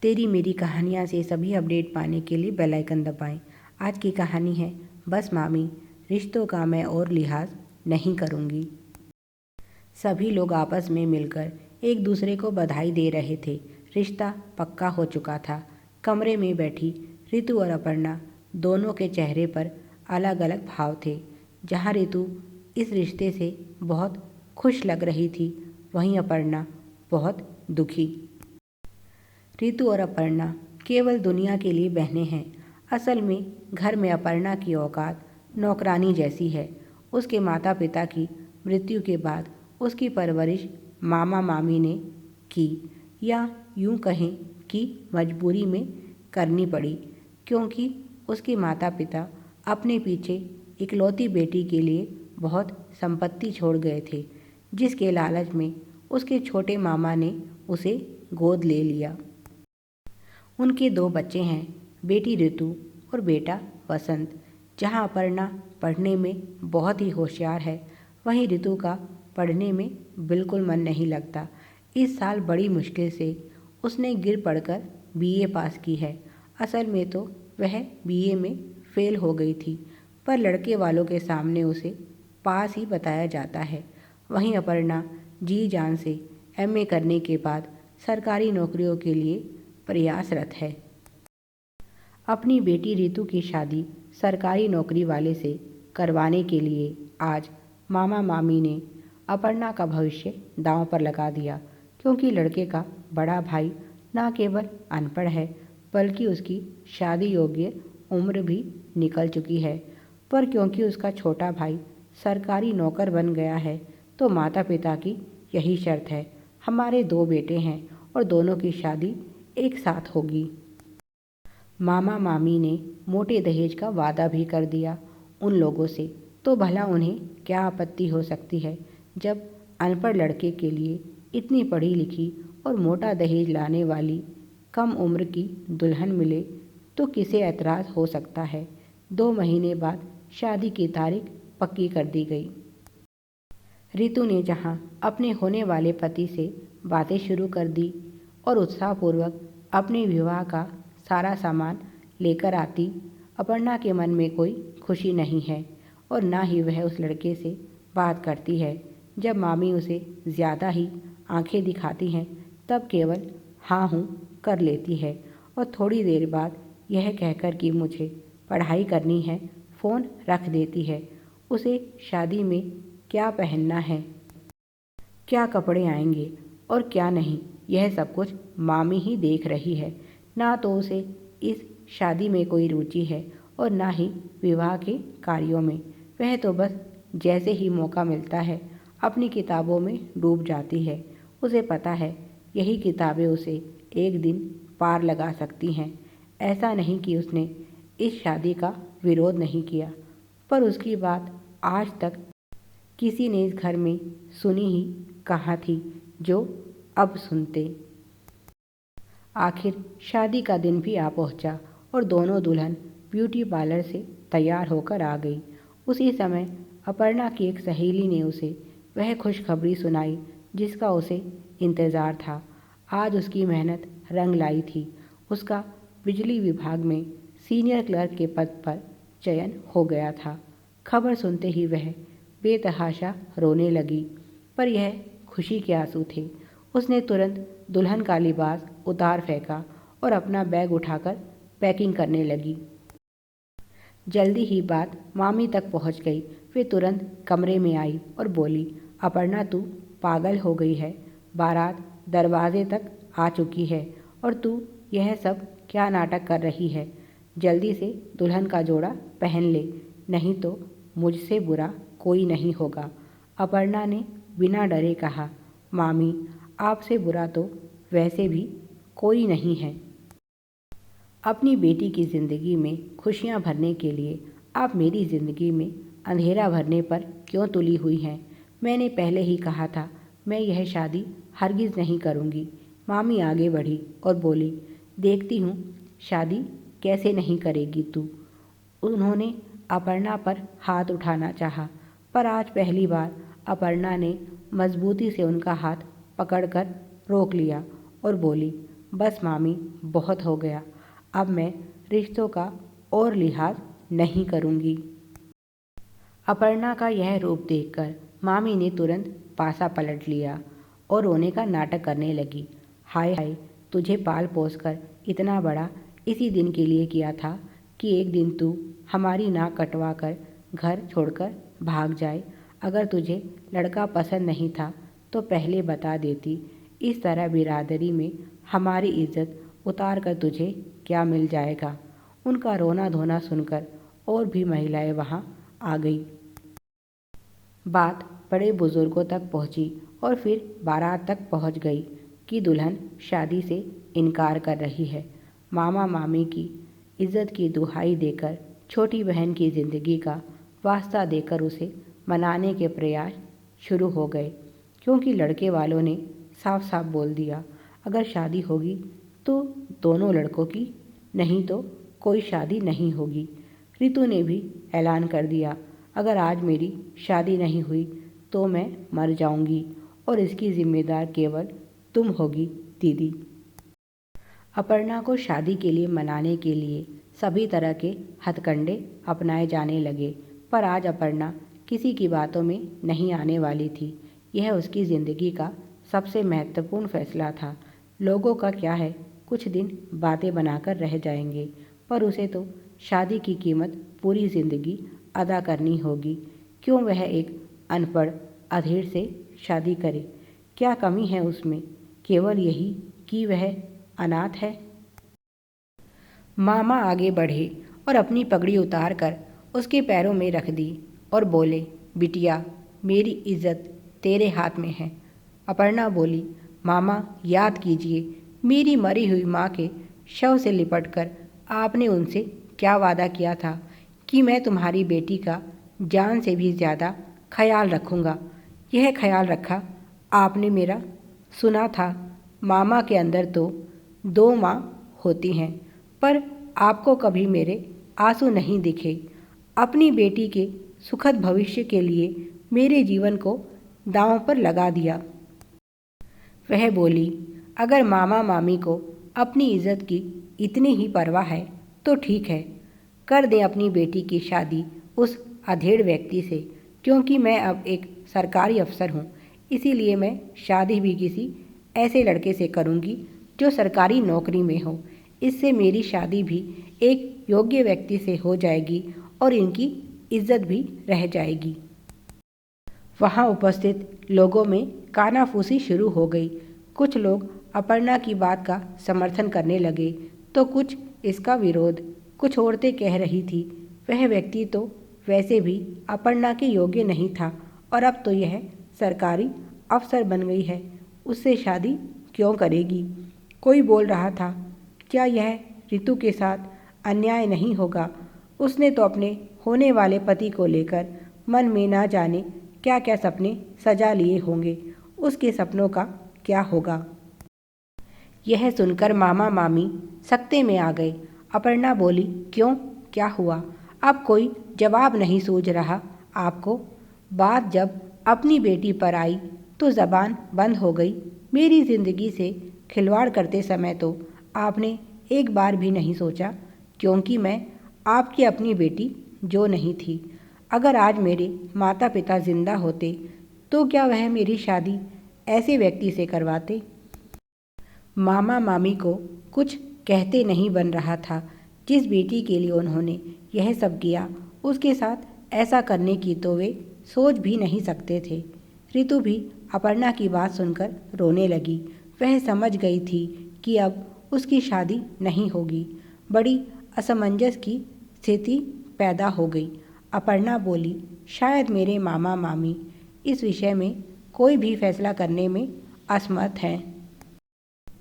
तेरी मेरी कहानियाँ से सभी अपडेट पाने के लिए बेल आइकन दबाएं। आज की कहानी है बस मामी, रिश्तों का मैं और लिहाज नहीं करूँगी। सभी लोग आपस में मिलकर एक दूसरे को बधाई दे रहे थे। रिश्ता पक्का हो चुका था। कमरे में बैठी रितु और अपर्णा दोनों के चेहरे पर अलग अलग भाव थे। जहाँ रितु इस रिश्ते से बहुत खुश लग रही थी, वहीं अपर्णा बहुत दुखी। रितु और अपर्णा केवल दुनिया के लिए बहनें हैं। असल में घर में अपर्णा की औकात नौकरानी जैसी है। उसके माता पिता की मृत्यु के बाद उसकी परवरिश मामा मामी ने की, या यूं कहें कि मजबूरी में करनी पड़ी, क्योंकि उसके माता पिता अपने पीछे इकलौती बेटी के लिए बहुत संपत्ति छोड़ गए थे, जिसके लालच में उसके छोटे मामा ने उसे गोद ले लिया। उनके 2 बच्चे हैं, बेटी ऋतु और बेटा वसंत। जहां अपर्णा पढ़ने में बहुत ही होशियार है, वहीं ऋतु का पढ़ने में बिल्कुल मन नहीं लगता। इस साल बड़ी मुश्किल से उसने गिर पड़कर बीए पास की है। असल में तो वह बीए में फेल हो गई थी, पर लड़के वालों के सामने उसे पास ही बताया जाता है। वहीं अपर्णा जी जान से एमए करने के बाद सरकारी नौकरियों के लिए प्रयासरत है। अपनी बेटी रितु की शादी सरकारी नौकरी वाले से करवाने के लिए आज मामा मामी ने अपर्णा का भविष्य दांव पर लगा दिया, क्योंकि लड़के का बड़ा भाई न केवल अनपढ़ है, बल्कि उसकी शादी योग्य उम्र भी निकल चुकी है। पर क्योंकि उसका छोटा भाई सरकारी नौकर बन गया है, तो माता पिता की यही शर्त है, हमारे 2 बेटे हैं और दोनों की शादी एक साथ होगी। मामा मामी ने मोटे दहेज का वादा भी कर दिया उन लोगों से, तो भला उन्हें क्या आपत्ति हो सकती है। जब अनपढ़ लड़के के लिए इतनी पढ़ी लिखी और मोटा दहेज लाने वाली कम उम्र की दुल्हन मिले, तो किसे ऐतराज़ हो सकता है। 2 महीने बाद शादी की तारीख पक्की कर दी गई। रितु ने जहां अपने होने वाले पति से बातें शुरू कर दी और उत्साहपूर्वक अपने विवाह का सारा सामान लेकर आती, अपर्णा के मन में कोई खुशी नहीं है और ना ही वह उस लड़के से बात करती है। जब मामी उसे ज़्यादा ही आंखें दिखाती हैं, तब केवल हाँ हूँ कर लेती है और थोड़ी देर बाद यह कहकर कि मुझे पढ़ाई करनी है, फ़ोन रख देती है। उसे शादी में क्या पहनना है, क्या कपड़े आएंगे और क्या नहीं, यह सब कुछ मामी ही देख रही है। ना तो उसे इस शादी में कोई रुचि है और ना ही विवाह के कार्यों में। वह तो बस जैसे ही मौका मिलता है अपनी किताबों में डूब जाती है। उसे पता है यही किताबें उसे एक दिन पार लगा सकती हैं। ऐसा नहीं कि उसने इस शादी का विरोध नहीं किया, पर उसकी बात आज तक किसी ने इस घर में सुनी ही कहाँ थी जो अब सुनते। आखिर शादी का दिन भी आ पहुंचा और दोनों दुल्हन ब्यूटी पार्लर से तैयार होकर आ गई। उसी समय अपर्णा की एक सहेली ने उसे वह खुशखबरी सुनाई जिसका उसे इंतज़ार था। आज उसकी मेहनत रंग लाई थी। उसका बिजली विभाग में सीनियर क्लर्क के पद पर चयन हो गया था। खबर सुनते ही वह बेतहाशा रोने लगी, पर यह खुशी के आंसू थे। उसने तुरंत दुल्हन का लिबास उतार फेंका और अपना बैग उठाकर पैकिंग करने लगी। जल्दी ही बात मामी तक पहुंच गई। वे तुरंत कमरे में आई और बोली, अपर्णा तू पागल हो गई है, बारात दरवाजे तक आ चुकी है और तू यह सब क्या नाटक कर रही है। जल्दी से दुल्हन का जोड़ा पहन ले, नहीं तो मुझसे बुरा कोई नहीं होगा। अपर्णा ने बिना डरे कहा, मामी आपसे बुरा तो वैसे भी कोई नहीं है। अपनी बेटी की ज़िंदगी में खुशियाँ भरने के लिए आप मेरी ज़िंदगी में अंधेरा भरने पर क्यों तुली हुई हैं। मैंने पहले ही कहा था मैं यह शादी हरगिज़ नहीं करूँगी। मामी आगे बढ़ी और बोली, देखती हूँ शादी कैसे नहीं करेगी तू। उन्होंने अपर्णा पर हाथ उठाना चाहा, पर आज पहली बार अपर्णा ने मजबूती से उनका हाथ पकड़कर रोक लिया और बोली, बस मामी, बहुत हो गया। अब मैं रिश्तों का और लिहाज नहीं करूँगी। अपर्णा का यह रूप देखकर मामी ने तुरंत पासा पलट लिया और रोने का नाटक करने लगी। हाय हाय, तुझे पाल पोस कर इतना बड़ा इसी दिन के लिए किया था कि एक दिन तू हमारी नाक कटवा कर घर छोड़कर भाग जाए। अगर तुझे लड़का पसंद नहीं था तो पहले बता देती। इस तरह बिरादरी में हमारी इज्जत उतार कर तुझे क्या मिल जाएगा। उनका रोना धोना सुनकर और भी महिलाएं वहां आ गई। बात बड़े बुजुर्गों तक पहुंची और फिर बारात तक पहुंच गई कि दुल्हन शादी से इनकार कर रही है। मामा मामी की इज्जत की दुहाई देकर, छोटी बहन की ज़िंदगी का वास्ता देकर उसे मनाने के प्रयास शुरू हो गए, क्योंकि लड़के वालों ने साफ साफ बोल दिया, अगर शादी होगी तो दोनों लड़कों की, नहीं तो कोई शादी नहीं होगी। रितु ने भी ऐलान कर दिया, अगर आज मेरी शादी नहीं हुई तो मैं मर जाऊंगी और इसकी जिम्मेदार केवल तुम होगी दीदी। अपर्णा को शादी के लिए मनाने के लिए सभी तरह के हथकंडे अपनाए जाने लगे, पर आज अपर्णा किसी की बातों में नहीं आने वाली थी। यह उसकी ज़िंदगी का सबसे महत्वपूर्ण फैसला था। लोगों का क्या है, कुछ दिन बातें बनाकर रह जाएंगे, पर उसे तो शादी की कीमत पूरी ज़िंदगी अदा करनी होगी। क्यों वह एक अनपढ़ अधेड़ से शादी करे? क्या कमी है उसमें? केवल यही कि वह अनाथ है। मामा आगे बढ़े और अपनी पगड़ी उतार कर उसके पैरों में रख दी और बोले, बिटिया, मेरी इज्जत तेरे हाथ में है। अपर्णा बोली, मामा, याद कीजिए, मेरी मरी हुई माँ के शव से लिपटकर आपने उनसे क्या वादा किया था कि मैं तुम्हारी बेटी का जान से भी ज़्यादा ख्याल रखूँगा। यह ख्याल रखा आपने मेरा? सुना था मामा के अंदर तो 2 माँ होती हैं, पर आपको कभी मेरे आंसू नहीं दिखे। अपनी बेटी के सुखद भविष्य के लिए मेरे जीवन को दांव पर लगा दिया। वह बोली, अगर मामा मामी को अपनी इज्जत की इतनी ही परवाह है तो ठीक है, कर दें अपनी बेटी की शादी उस अधेड़ व्यक्ति से, क्योंकि मैं अब एक सरकारी अफसर हूँ। इसीलिए मैं शादी भी किसी ऐसे लड़के से करूँगी जो सरकारी नौकरी में हो। इससे मेरी शादी भी एक योग्य व्यक्ति से हो जाएगी और इनकी इज्जत भी रह जाएगी। वहाँ उपस्थित लोगों में कानाफूसी शुरू हो गई। कुछ लोग अपर्णा की बात का समर्थन करने लगे तो कुछ इसका विरोध। कुछ औरतें कह रही थी, वह व्यक्ति तो वैसे भी अपर्णा के योग्य नहीं था और अब तो यह सरकारी अफसर बन गई है, उससे शादी क्यों करेगी। कोई बोल रहा था, क्या यह रितु के साथ अन्याय नहीं होगा? उसने तो अपने होने वाले पति को लेकर मन में ना जाने क्या क्या सपने सजा लिए होंगे, उसके सपनों का क्या होगा। यह सुनकर मामा मामी सकते में आ गए। अपर्णा बोली, क्यों, क्या हुआ? अब कोई जवाब नहीं सूझ रहा आपको? बात जब अपनी बेटी पर आई तो ज़बान बंद हो गई। मेरी ज़िंदगी से खिलवाड़ करते समय तो आपने एक बार भी नहीं सोचा, क्योंकि मैं आपकी अपनी बेटी जो नहीं थी। अगर आज मेरे माता पिता जिंदा होते तो क्या वह मेरी शादी ऐसे व्यक्ति से करवाते? मामा मामी को कुछ कहते नहीं बन रहा था। जिस बेटी के लिए उन्होंने यह सब किया, उसके साथ ऐसा करने की तो वे सोच भी नहीं सकते थे। रितु भी अपर्णा की बात सुनकर रोने लगी। वह समझ गई थी कि अब उसकी शादी नहीं होगी। बड़ी असमंजस की स्थिति पैदा हो गई। अपर्णा बोली, शायद मेरे मामा मामी इस विषय में कोई भी फैसला करने में असमर्थ हैं,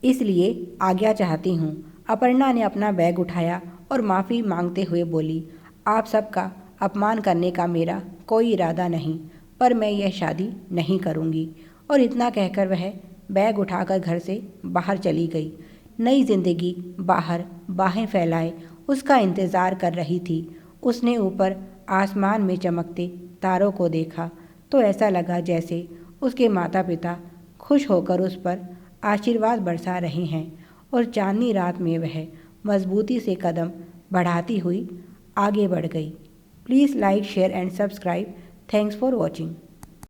इसलिए आज्ञा चाहती हूँ। अपर्णा ने अपना बैग उठाया और माफ़ी मांगते हुए बोली, आप सबका अपमान करने का मेरा कोई इरादा नहीं, पर मैं यह शादी नहीं करूँगी। और इतना कहकर वह बैग उठाकर घर से बाहर चली गई। नई जिंदगी बाहर बाहें फैलाए उसका इंतज़ार कर रही थी। उसने ऊपर आसमान में चमकते तारों को देखा तो ऐसा लगा जैसे उसके माता पिता खुश होकर उस पर आशीर्वाद बरसा रहे हैं और चांदनी रात में वह मजबूती से कदम बढ़ाती हुई आगे बढ़ गई। Please like share and subscribe. Thanks for watching.